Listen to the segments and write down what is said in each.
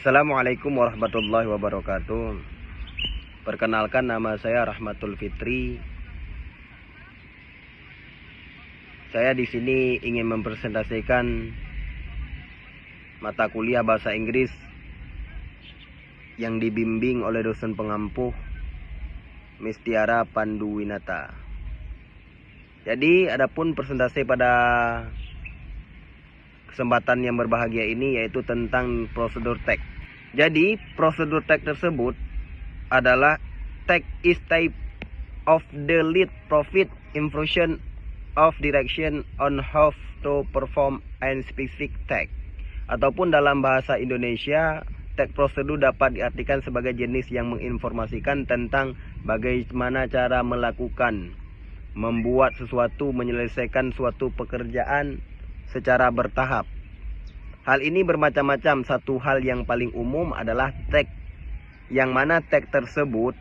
Assalamualaikum warahmatullahi wabarakatuh. Perkenalkan, nama saya Rahmatul Fitri. Saya di sini ingin mempresentasikan mata kuliah bahasa Inggris yang dibimbing oleh dosen pengampuh Miss Tiara Panduwinata. Jadi, adapun presentasi pada kesempatan yang berbahagia ini yaitu tentang prosedur tag. Jadi, prosedur tag tersebut adalah tag is type of the lead profit information of direction on how to perform and specific tag. Ataupun dalam bahasa Indonesia, tag prosedur dapat diartikan sebagai jenis yang menginformasikan tentang bagaimana cara melakukan, membuat sesuatu, menyelesaikan suatu pekerjaan secara bertahap. Hal ini bermacam-macam. Satu hal yang paling umum adalah tag, yang mana tag tersebut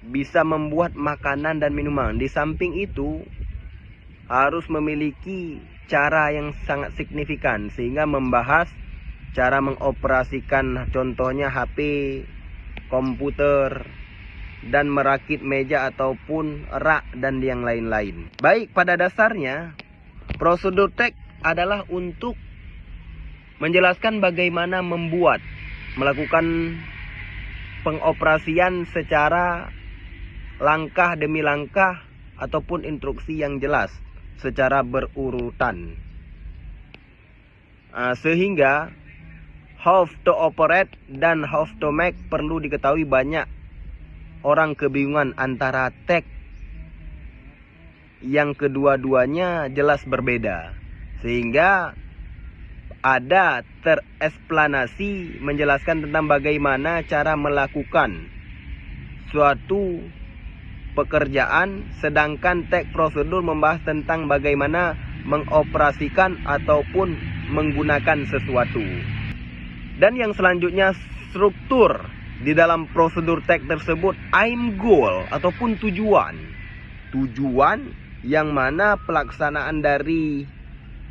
bisa membuat makanan dan minuman. Di samping itu harus memiliki cara yang sangat signifikan, sehingga membahas cara mengoperasikan, contohnya HP, komputer, dan merakit meja ataupun rak dan yang lain-lain. Baik, pada dasarnya prosedur tag adalah untuk menjelaskan bagaimana melakukan pengoperasian secara langkah demi langkah ataupun instruksi yang jelas secara berurutan. Sehingga how to operate dan how to make perlu diketahui. Banyak orang kebingungan antara tag yang kedua-duanya jelas berbeda, sehingga ada tereksplanasi menjelaskan tentang bagaimana cara melakukan suatu pekerjaan, sedangkan tag prosedur membahas tentang bagaimana mengoperasikan ataupun menggunakan sesuatu. Dan yang selanjutnya, struktur di dalam prosedur tag tersebut, aim goal ataupun tujuan yang mana pelaksanaan dari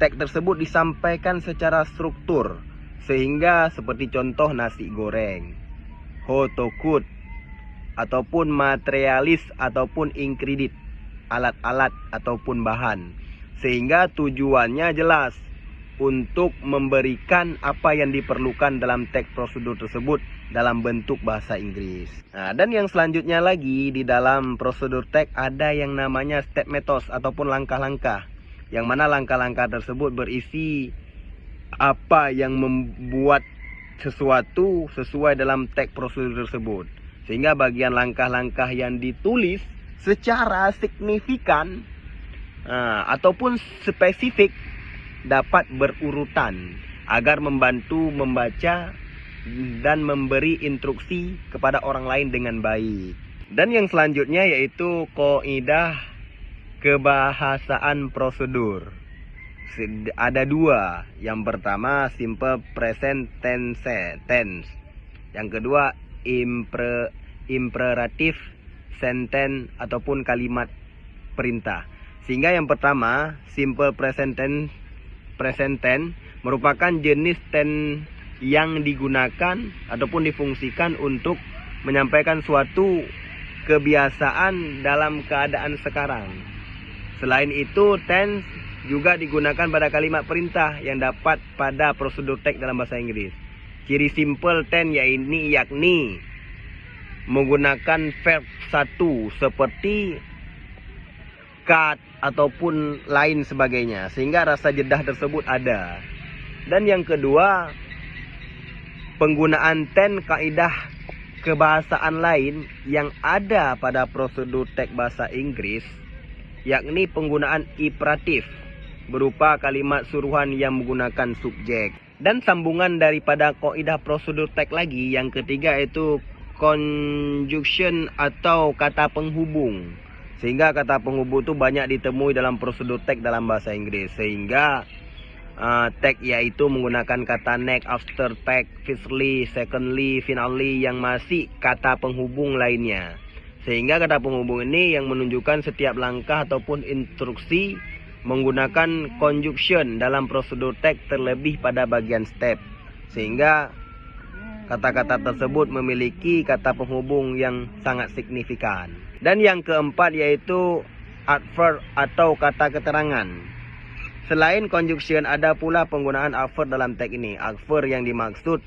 tag tersebut disampaikan secara struktur, sehingga seperti contoh nasi goreng, how to cook, ataupun materialis ataupun ingredient, alat-alat ataupun bahan, sehingga tujuannya jelas untuk memberikan apa yang diperlukan dalam tag prosedur tersebut dalam bentuk bahasa Inggris. Dan yang selanjutnya lagi, di dalam prosedur tag ada yang namanya step methods ataupun langkah-langkah, yang mana langkah-langkah tersebut berisi apa yang membuat sesuatu sesuai dalam tag prosedur tersebut, sehingga bagian langkah-langkah yang ditulis secara signifikan ataupun spesifik dapat berurutan agar membantu membaca dan memberi instruksi kepada orang lain dengan baik. Dan yang selanjutnya yaitu kaidah kebahasaan prosedur. Ada dua. Yang pertama simple present tense. Yang kedua imperative sentence ataupun kalimat perintah. Sehingga yang pertama simple present tense merupakan jenis tense yang digunakan ataupun difungsikan untuk menyampaikan suatu kebiasaan dalam keadaan sekarang. Selain itu, tense juga digunakan pada kalimat perintah yang dapat pada prosedur tag dalam bahasa Inggris. Ciri simple tense yakni menggunakan verb satu seperti cut ataupun lain sebagainya, sehingga rasa jedah tersebut ada. Dan yang kedua, penggunaan tense kaidah kebahasaan lain yang ada pada prosedur tag bahasa Inggris, yakni penggunaan imperatif berupa kalimat suruhan yang menggunakan subjek. Dan sambungan daripada kaidah prosedur tag lagi, yang ketiga itu conjunction atau kata penghubung. Sehingga kata penghubung itu banyak ditemui dalam prosedur tag dalam bahasa Inggris, sehingga tag yaitu menggunakan kata next, after, tag, firstly, secondly, finally, yang masih kata penghubung lainnya. Sehingga kata penghubung ini yang menunjukkan setiap langkah ataupun instruksi menggunakan conjunction dalam prosedur tag terlebih pada bagian step. Sehingga Kata-kata tersebut memiliki kata penghubung yang sangat signifikan. Dan yang keempat yaitu adverb atau kata keterangan. Selain conjunction, ada pula penggunaan adverb dalam teks ini. Adverb yang dimaksud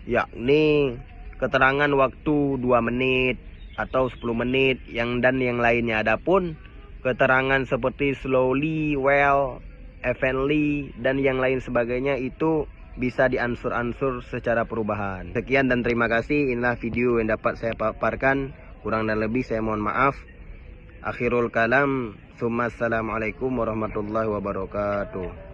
yakni keterangan waktu 2 menit atau 10 menit dan yang lainnya. Adapun keterangan seperti slowly, well, evenly dan yang lain sebagainya itu bisa diansur-ansur secara perubahan. Sekian dan terima kasih. Inilah video yang dapat saya paparkan. Kurang dan lebih saya mohon maaf. Akhirul kalam. Assalamualaikum warahmatullahi wabarakatuh.